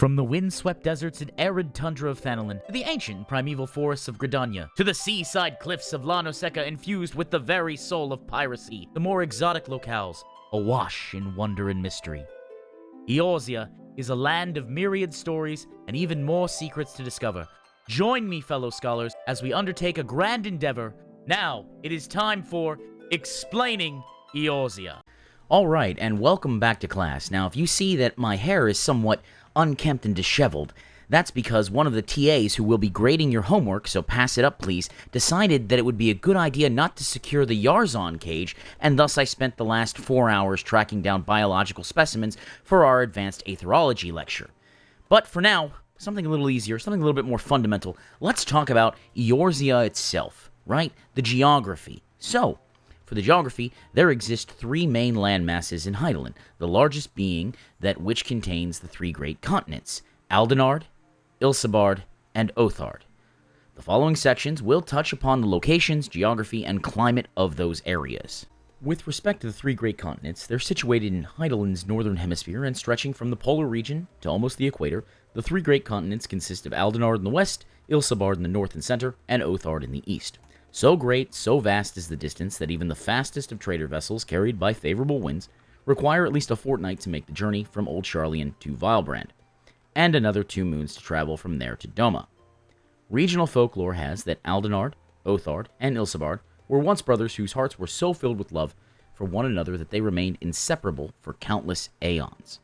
From the wind-swept deserts and arid tundra of Hydaelyn, to the ancient primeval forests of Gridania, to the seaside cliffs of La Noseca infused with the very soul of piracy, the more exotic locales, awash in wonder and mystery. Eorzea is a land of myriad stories and even more secrets to discover. Join me, fellow scholars, as we undertake a grand endeavor. Now, it is time for Explaining Eorzea. Alright, and welcome back to class. Now, if you see that my hair is somewhat unkempt and disheveled, that's because one of the TAs who will be grading your homework, so pass it up please, decided that it would be a good idea not to secure the Yarzon cage, and thus I spent the last 4 hours tracking down biological specimens for our advanced aetherology lecture. But for now, something a little easier, something a little bit more fundamental, let's talk about Eorzea itself, right? The geography. So, for the geography, there exist three main landmasses in Hydaelyn, the largest being that which contains the three great continents, Aldenard, Ilsebard, and Othard. The following sections will touch upon the locations, geography, and climate of those areas. With respect to the three great continents, they're situated in Hydaelyn's northern hemisphere and stretching from the polar region to almost the equator. The three great continents consist of Aldenard in the west, Ilsebard in the north and center, and Othard in the east. So great, so vast is the distance that even the fastest of trader vessels carried by favorable winds require at least a fortnight to make the journey from Old Charlian to Vilebrand, and another 2 moons to travel from there to Doma. Regional folklore has that Aldenard, Othard, and Ilsebard were once brothers whose hearts were so filled with love for one another that they remained inseparable for countless aeons.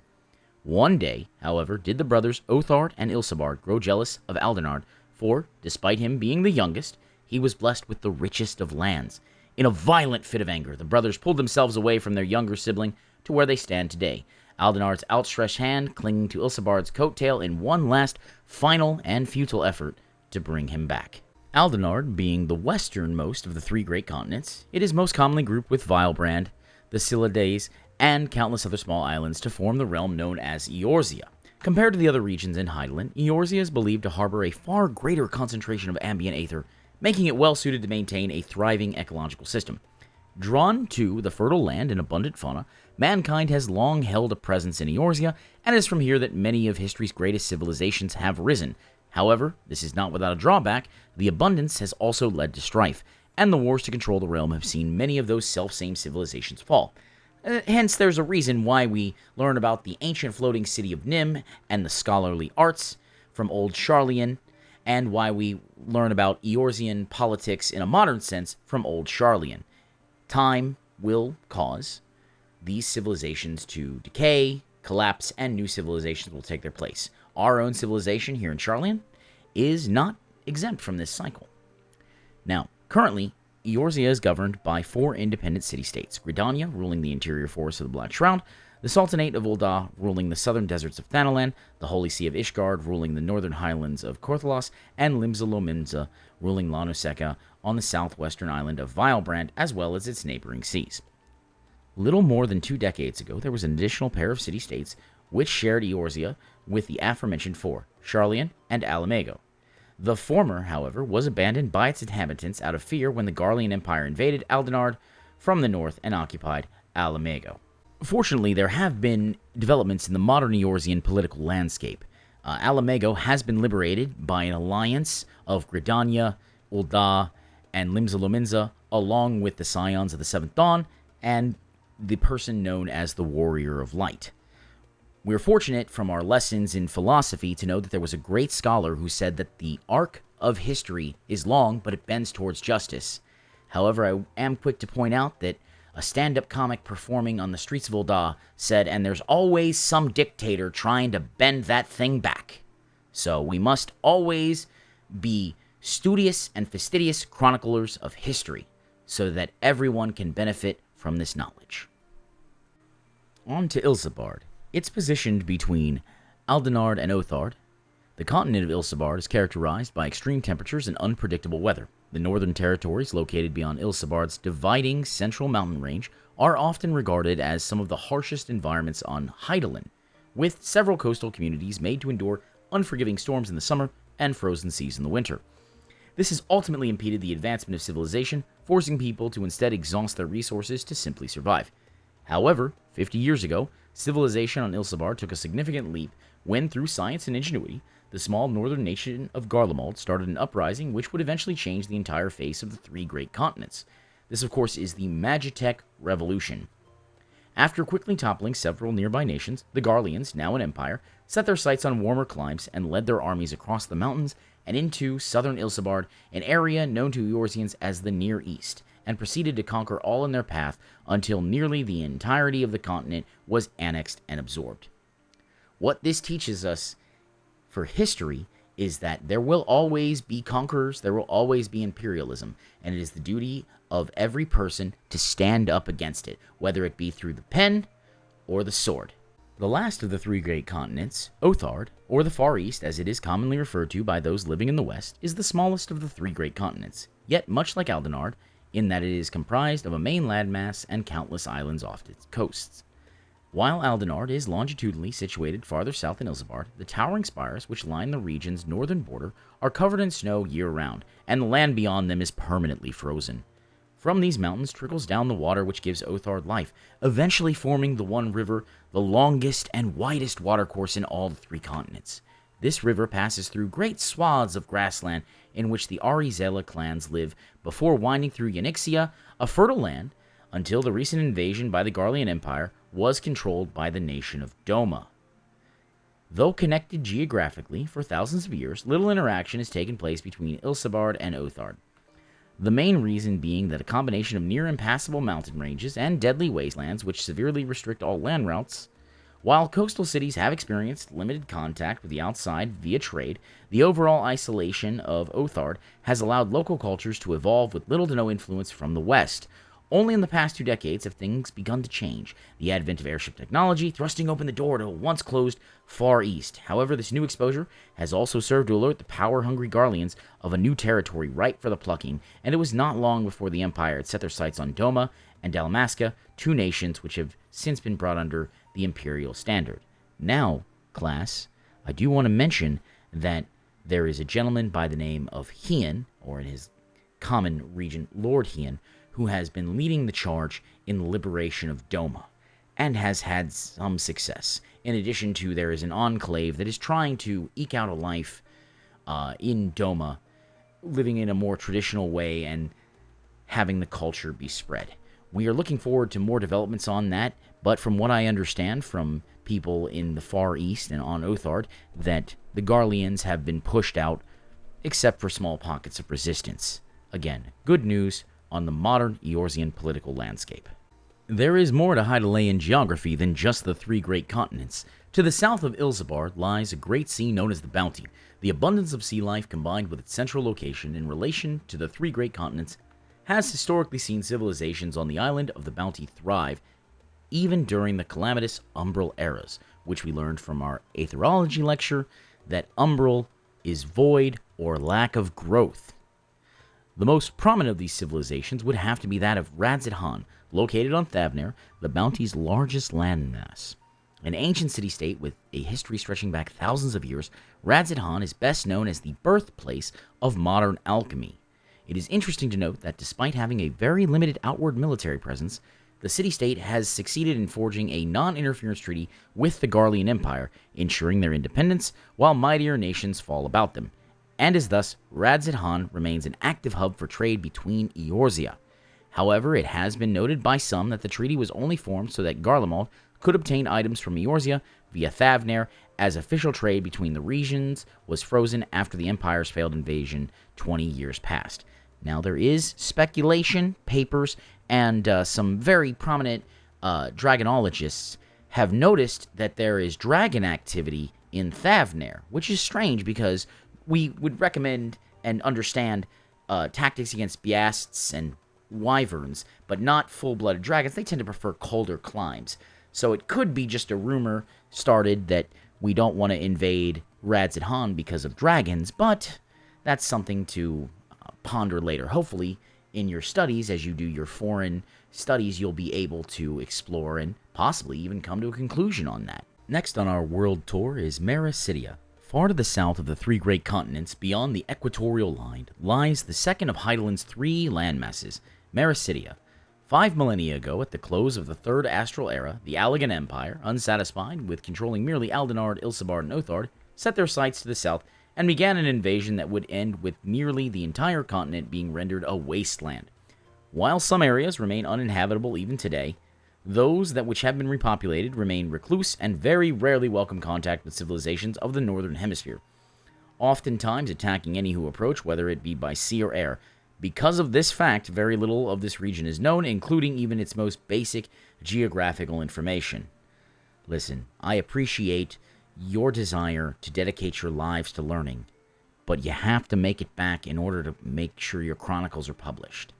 One day, however, did the brothers Othard and Ilsebard grow jealous of Aldenard, for, despite him being the youngest, he was blessed with the richest of lands. In a violent fit of anger, the brothers pulled themselves away from their younger sibling to where they stand today, Aldenard's outstretched hand clinging to Ilsebard's coattail in one last, final, and futile effort to bring him back. Aldenard being the westernmost of the three great continents, it is most commonly grouped with Vilebrand, the Cyclades, and countless other small islands to form the realm known as Eorzea. Compared to the other regions in Hydaelyn, Eorzea is believed to harbor a far greater concentration of ambient aether, making it well-suited to maintain a thriving ecological system. Drawn to the fertile land and abundant fauna, mankind has long held a presence in Eorzea, and it is from here that many of history's greatest civilizations have risen. However, this is not without a drawback. The abundance has also led to strife, and the wars to control the realm have seen many of those self-same civilizations fall. Hence, there's a reason why we learn about the ancient floating city of Nim and the scholarly arts from Old Charlian, and why we learn about Eorzean politics in a modern sense from Old Charlian. Time will cause these civilizations to decay, collapse, and new civilizations will take their place. Our own civilization here in Charlian is not exempt from this cycle. Now, currently, Eorzea is governed by 4 independent city-states, Gridania ruling the interior forests of the Black Shroud, the Sultanate of Ul'dah ruling the southern deserts of Thanalan, the Holy See of Ishgard ruling the northern highlands of Korthalos, and Limsa ruling La Noseca on the southwestern island of Vilebrand, as well as its neighboring seas. Little more than 2 decades ago, there was an additional pair of city-states which shared Eorzea with the aforementioned 4, Charlian and Alamago. The former, however, was abandoned by its inhabitants out of fear when the Garlean Empire invaded Aldenard from the north and occupied Alamago. Fortunately, there have been developments in the modern Eorzean political landscape. Alamago has been liberated by an alliance of Gridania, Ul'dah, and Limsa, along with the Scions of the Seventh Dawn, and the person known as the Warrior of Light. We're fortunate from our lessons in philosophy to know that there was a great scholar who said that the arc of history is long, but it bends towards justice. However, I am quick to point out that a stand-up comic performing on the streets of Ul'dah said, and there's always some dictator trying to bend that thing back. So we must always be studious and fastidious chroniclers of history, so that everyone can benefit from this knowledge. On to Ilsebard. It's positioned between Aldenard and Othard. The continent of Ilsebard is characterized by extreme temperatures and unpredictable weather. The northern territories, located beyond Ilsebard's dividing central mountain range, are often regarded as some of the harshest environments on Hydaelyn, with several coastal communities made to endure unforgiving storms in the summer and frozen seas in the winter. This has ultimately impeded the advancement of civilization, forcing people to instead exhaust their resources to simply survive. However, 50 years ago, civilization on Ilsebard took a significant leap when, through science and ingenuity, the small northern nation of Garlemald started an uprising which would eventually change the entire face of the three great continents. This, of course, is the Magitech Revolution. After quickly toppling several nearby nations, the Garleans, now an empire, set their sights on warmer climes and led their armies across the mountains and into southern Ilsabard, an area known to Eorzeans as the Near East, and proceeded to conquer all in their path until nearly the entirety of the continent was annexed and absorbed. What this teaches us for history is that there will always be conquerors, there will always be imperialism, and it is the duty of every person to stand up against it, whether it be through the pen or the sword. The last of the three great continents, Othard, or the Far East as it is commonly referred to by those living in the West, is the smallest of the three great continents, yet much like Aldenard, in that it is comprised of a main landmass and countless islands off its coasts. While Aldenard is longitudinally situated farther south in Ilsabard, the towering spires which line the region's northern border are covered in snow year-round, and the land beyond them is permanently frozen. From these mountains trickles down the water which gives Othard life, eventually forming the one river, the longest and widest watercourse in all the three continents. This river passes through great swaths of grassland in which the Eorzea clans live before winding through Yanixia, a fertile land, until the recent invasion by the Garlean Empire was controlled by the nation of Doma. Though connected geographically for thousands of years, little interaction has taken place between Ilsabard and Othard. The main reason being that a combination of near impassable mountain ranges and deadly wastelands which severely restrict all land routes. While coastal cities have experienced limited contact with the outside via trade, the overall isolation of Othard has allowed local cultures to evolve with little to no influence from the West. Only in the past 2 decades have things begun to change, the advent of airship technology thrusting open the door to a once closed Far East. However, this new exposure has also served to alert the power-hungry Garleans of a new territory ripe for the plucking, and it was not long before the Empire had set their sights on Doma and Dalmasca, 2 nations which have since been brought under the imperial standard. Now, class, I do want to mention that there is a gentleman by the name of Hian, or in his common region, Lord Hian, who has been leading the charge in the liberation of Doma, and has had some success. In addition to, there is an enclave that is trying to eke out a life in Doma, living in a more traditional way and having the culture be spread. We are looking forward to more developments on that, but from what I understand from people in the Far East and on Othard, that the Garleans have been pushed out, except for small pockets of resistance. Again, good news on the modern Eorzean political landscape. There is more to Hydaelyn geography than just the 3 great continents. To the south of Ilsabard lies a great sea known as the Bounty. The abundance of sea life combined with its central location in relation to the 3 great continents has historically seen civilizations on the island of the Bounty thrive, even during the calamitous umbral eras, which we learned from our aetherology lecture that umbral is void or lack of growth. The most prominent of these civilizations would have to be that of Radzidhan, located on Thavner, the Bounty's largest landmass. An ancient city-state with a history stretching back thousands of years, Radzidhan is best known as the birthplace of modern alchemy. It is interesting to note that despite having a very limited outward military presence, the city-state has succeeded in forging a non-interference treaty with the Garlean Empire, ensuring their independence while mightier nations fall about them, and as thus, Radzidhan remains an active hub for trade between Eorzea. However, it has been noted by some that the treaty was only formed so that Garlemald could obtain items from Eorzea via Thavner, as official trade between the regions was frozen after the Empire's failed invasion 20 years past. Now, there is speculation, papers, and some very prominent dragonologists have noticed that there is dragon activity in Thavner, which is strange because we would recommend and understand tactics against Biasts and Wyverns, but not full-blooded dragons. They tend to prefer colder climes. So it could be just a rumor started that we don't want to invade Radzidhan because of dragons, but that's something to ponder later. Hopefully, in your studies, as you do your foreign studies, you'll be able to explore and possibly even come to a conclusion on that. Next on our world tour is Mericidia. Far to the south of the 3 great continents, beyond the equatorial line, lies the second of Hydaelyn's 3 landmasses, Mericidia. 5 millennia ago, at the close of the Third Astral Era, the Allagan Empire, unsatisfied with controlling merely Aldenard, Ilsabard, and Othard, set their sights to the south and began an invasion that would end with nearly the entire continent being rendered a wasteland. While some areas remain uninhabitable even today, those which have been repopulated remain recluse and very rarely welcome contact with civilizations of the northern hemisphere, oftentimes attacking any who approach, whether it be by sea or air. Because of this fact, very little of this region is known, including even its most basic geographical information. Listen, I appreciate your desire to dedicate your lives to learning, but you have to make it back in order to make sure your chronicles are published.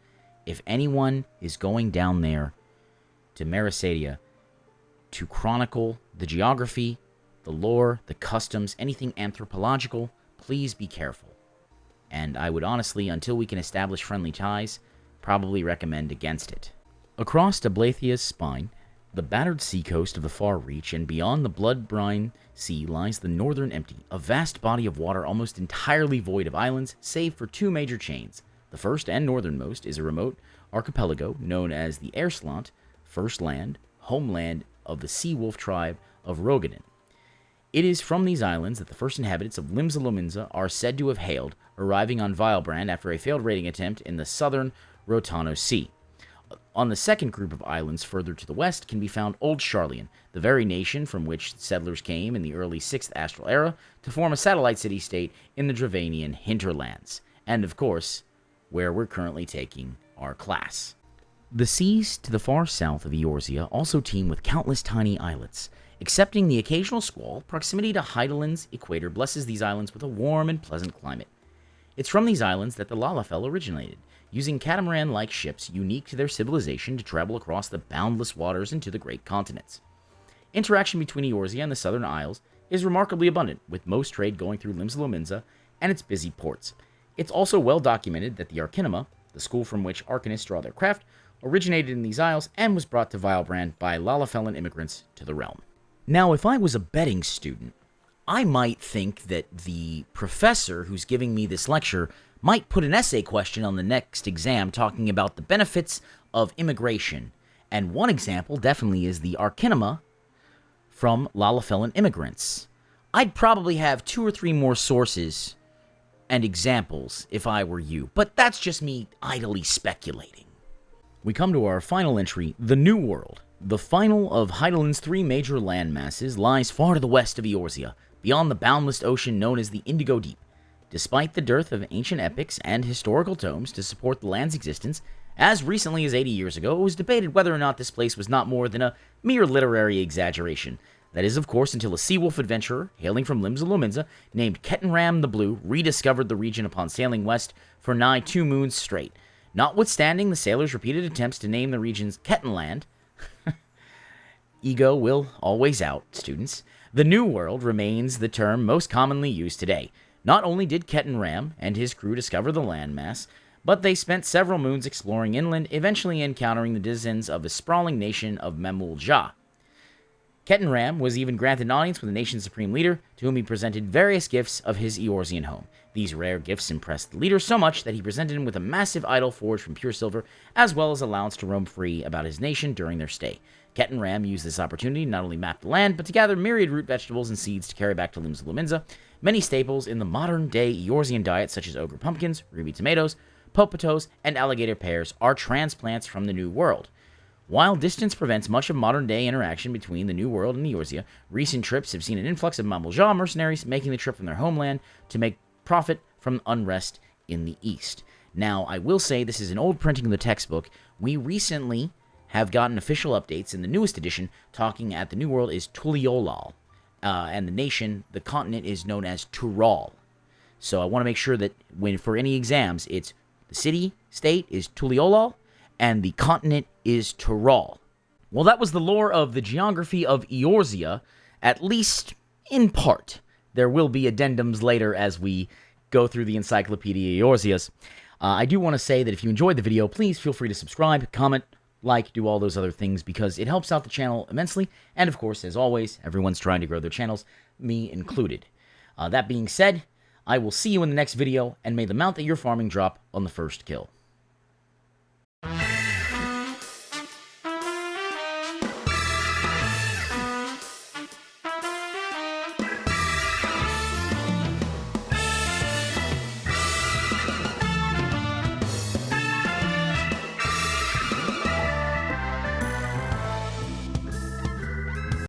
If anyone is going down there to Merasadia to chronicle the geography, the lore, the customs, anything anthropological, please be careful. And I would honestly, until we can establish friendly ties, probably recommend against it. Across Ablathia's spine, the battered seacoast of the Far Reach, and beyond the blood-brine sea lies the Northern Empty, a vast body of water almost entirely void of islands, save for two major chains. The first and northernmost is a remote archipelago known as the Eorzea, first land, homeland of the sea wolf tribe of Rogadin. It is from these islands that the first inhabitants of Limsa Lominsa are said to have hailed, arriving on Vilebrand after a failed raiding attempt in the southern Rotano Sea. On the second group of islands further to the west can be found Old Sharlayan, the very nation from which settlers came in the early 6th Astral Era to form a satellite city-state in the Dravanian hinterlands, and of course, where we're currently taking our class. The seas to the far south of Eorzea also teem with countless tiny islets. Excepting the occasional squall, proximity to Hydaelyn's equator blesses these islands with a warm and pleasant climate. It's from these islands that the Lalafell originated, using catamaran-like ships unique to their civilization to travel across the boundless waters into the great continents. Interaction between Eorzea and the southern isles is remarkably abundant, with most trade going through Limsa Lominsa and its busy ports. It's also well documented that the Arcanima, the school from which Arcanists draw their craft, originated in these isles and was brought to Vilebrand by Lalafellan immigrants to the realm. Now, if I was a betting student, I might think that the professor who's giving me this lecture might put an essay question on the next exam talking about the benefits of immigration. And one example definitely is the Arcanima from Lalafellan immigrants. I'd probably have 2 or 3 more sources and examples if I were you, but that's just me idly speculating. We come to our final entry, the New World. The final of Hydaelyn's 3 major land masses lies far to the west of Eorzea, beyond the boundless ocean known as the Indigo Deep. Despite the dearth of ancient epics and historical tomes to support the land's existence, as recently as 80 years ago, it was debated whether or not this place was not more than a mere literary exaggeration. That is, of course, until a sea-wolf adventurer, hailing from Limsa Lominsa, named Kettenram the Blue, rediscovered the region upon sailing west for nigh 2 moons straight. Notwithstanding the sailors' repeated attempts to name the region's Kettenland, ego will always out, students. The New World remains the term most commonly used today. Not only did Kettenram and his crew discover the landmass, but they spent several moons exploring inland, eventually encountering the denizens of the sprawling nation of Memul-Ja. Kettenram was even granted an audience with the nation's supreme leader, to whom he presented various gifts of his Eorzean home. These rare gifts impressed the leader so much that he presented him with a massive idol forged from pure silver, as well as allowance to roam free about his nation during their stay. Kettenram used this opportunity to not only map the land, but to gather myriad root vegetables and seeds to carry back to Limsa Lominsa. Many staples in the modern-day Eorzean diet, such as ogre pumpkins, ruby tomatoes, popotos, and alligator pears, are transplants from the New World. While distance prevents much of modern-day interaction between the New World and Eorzea, recent trips have seen an influx of Memul-Ja mercenaries making the trip from their homeland to make profit from unrest in the east. Now, I will say this is an old printing of the textbook. We recently have gotten official updates in the newest edition talking at the New World is Tuliolal, and the nation, the continent, is known as Tural. So I want to make sure that when for any exams, it's the city, state is Tuliolal, and the continent is Tural. Well, that was the lore of the geography of Eorzea, at least in part. There will be addendums later as we go through the Encyclopedia Eorzeas. I do want to say that if you enjoyed the video, please feel free to subscribe, comment, like, do all those other things, because it helps out the channel immensely. And of course, as always, everyone's trying to grow their channels, me included. That being said, I will see you in the next video, and may the mount that you're farming drop on the first kill.